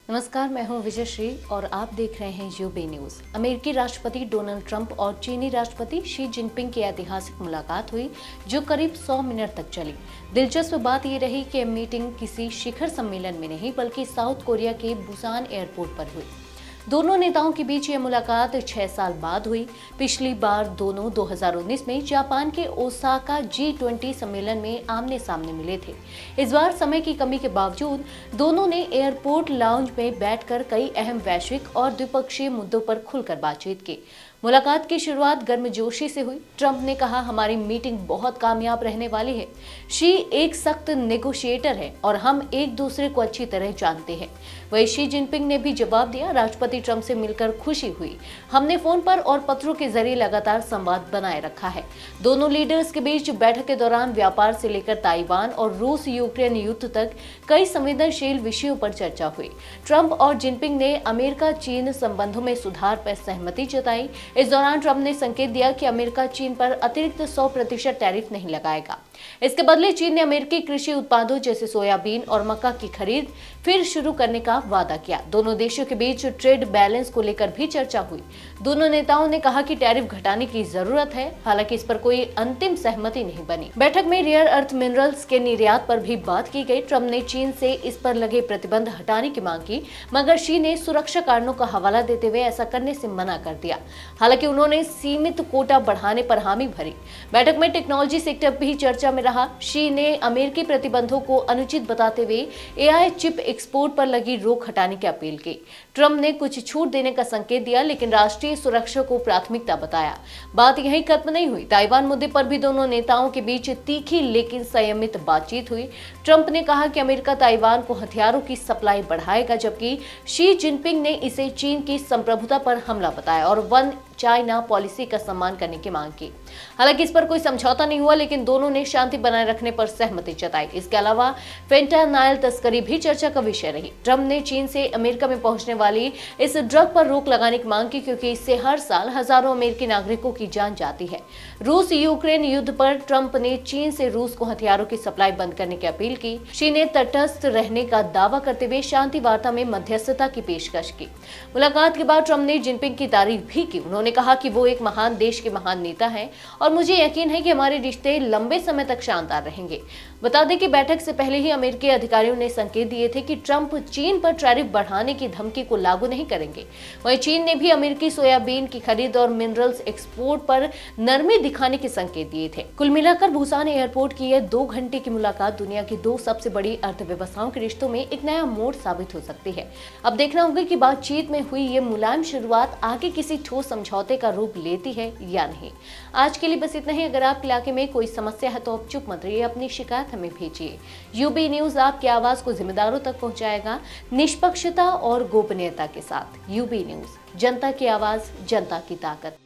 नमस्कार, मैं हूं विजय श्री और आप देख रहे हैं यूबी न्यूज। अमेरिकी राष्ट्रपति डोनाल्ड ट्रंप और चीनी राष्ट्रपति शी जिनपिंग की ऐतिहासिक मुलाकात हुई, जो करीब 100 मिनट तक चली। दिलचस्प बात यह रही कि मीटिंग किसी शिखर सम्मेलन में नहीं, बल्कि साउथ कोरिया के बुसान एयरपोर्ट पर हुई। दोनों नेताओं के बीच यह मुलाकात 6 साल बाद हुई। पिछली बार दोनों 2019 में जापान के ओसाका G20 सम्मेलन में आमने सामने मिले थे। इस बार समय की कमी के बावजूद दोनों ने एयरपोर्ट लाउंज में बैठकर कई अहम वैश्विक और द्विपक्षीय मुद्दों पर खुलकर बातचीत की। मुलाकात की शुरुआत गर्मजोशी से हुई। ट्रंप ने कहा, हमारी मीटिंग बहुत कामयाब रहने वाली है। शी एक सख्त नेगोशिएटर है और हम एक दूसरे को अच्छी तरह जानते हैं। वहीं शी जिनपिंग ने भी जवाब दिया, राष्ट्रपति ट्रंप से मिलकर खुशी हुई। हमने फोन पर और पत्रों के जरिए लगातार संवाद बनाए रखा है। दोनों लीडर्स के बीच बैठक के दौरान व्यापार से लेकर ताइवान और रूस यूक्रेन युद्ध तक कई संवेदनशील विषयों पर चर्चा हुई। ट्रंप और जिनपिंग ने अमेरिका चीन संबंधों में सुधार पर सहमति जताई। इस दौरान ट्रंप ने संकेत दिया कि अमेरिका चीन पर अतिरिक्त 100% टैरिफ नहीं लगाएगा। इसके बदले चीन ने अमेरिकी कृषि उत्पादों जैसे सोयाबीन और मक्का की खरीद फिर शुरू करने का वादा किया। दोनों देशों के बीच ट्रेड बैलेंस को लेकर भी चर्चा हुई। दोनों नेताओं ने कहा कि टैरिफ घटाने की जरूरत है, हालांकि इस पर कोई अंतिम सहमति नहीं बनी। बैठक में रेयर अर्थ मिनरल्स के निर्यात पर भी बात की गई। ट्रंप ने चीन से इस पर लगे प्रतिबंध हटाने की मांग की, मगर शी ने सुरक्षा कारणों का हवाला देते हुए ऐसा करने से मना कर दिया। हालांकि उन्होंने सीमित कोटा बढ़ाने पर हामी भरी। बैठक में टेक्नोलॉजी सेक्टर भी चर्चा में रहा। शी ने अमेरिकी प्रतिबंधों को अनुचित बताते हुए AI चिप एक्सपोर्ट पर लगी रोक हटाने की अपील की। ट्रंप ने कुछ छूट देने का संकेत दिया, लेकिन राष्ट्रीय सुरक्षा को प्राथमिकता बताया। बात यहीं खत्म नहीं हुई। ताइवान मुद्दे पर भी दोनों नेताओं के बीच तीखी लेकिन संयमित बातचीत हुई। ट्रंप ने कहा कि अमेरिका ताइवान को हथियारों की सप्लाई बढ़ाएगा, जबकि शी जिनपिंग ने इसे चीन की संप्रभुता पर हमला बताया और वन चाइना पॉलिसी का सम्मान करने की मांग की। हालांकि इस पर कोई समझौता नहीं हुआ, लेकिन दोनों ने शांति बनाए रखने पर सहमति जताई। इसके अलावा फेंटानाइल तस्करी भी चर्चा का विषय रही। ट्रंप ने चीन से अमेरिका में पहुंचने वाली इस ड्रग पर रोक लगाने की मांग की, क्योंकि इससे हर साल हजारों अमेरिकी नागरिकों की जान जाती है। रूस यूक्रेन युद्ध पर ट्रंप ने चीन से रूस को हथियारों की सप्लाई बंद करने की अपील की। शी ने तटस्थ रहने का दावा करते हुए शांति वार्ता में मध्यस्थता की पेशकश की। मुलाकात के बाद ट्रंप ने जिनपिंग की तारीफ भी की। उन्होंने कहा कि वो एक महान देश के महान नेता हैं और मुझे यकीन है कि हमारे रिश्ते लंबे समय तक शानदार रहेंगे। बता दें कि बैठक से पहले ही अमेरिकी अधिकारियों ने संकेत दिए थे कि ट्रंप चीन पर टैरिफ बढ़ाने की धमकी को लागू नहीं करेंगे। वहीं चीन ने भी अमेरिकी सोयाबीन की खरीद और मिनरल्स एक्सपोर्ट पर नरमी दिखाने के संकेत दिए थे। कुल मिलाकर बुसान एयरपोर्ट की यह 2 घंटे की मुलाकात दुनिया की 2 सबसे बड़ी अर्थव्यवस्थाओं के रिश्तों में एक नया मोड़ साबित हो सकती है। अब देखना होगा कि बातचीत में हुई ये मुलायम शुरुआत आगे किसी ठोस समझौते का रूप लेती है या नहीं। आज के लिए बस इतना ही। अगर आपके इलाके में कोई समस्या है तो आप चुप मत रहिए, अपनी शिकायत हमें भेजिए। यूबी न्यूज आपकी आवाज को जिम्मेदारों तक पहुंचाएगा, निष्पक्षता और गोपनीयता के साथ। यूबी न्यूज, जनता की आवाज, जनता की ताकत।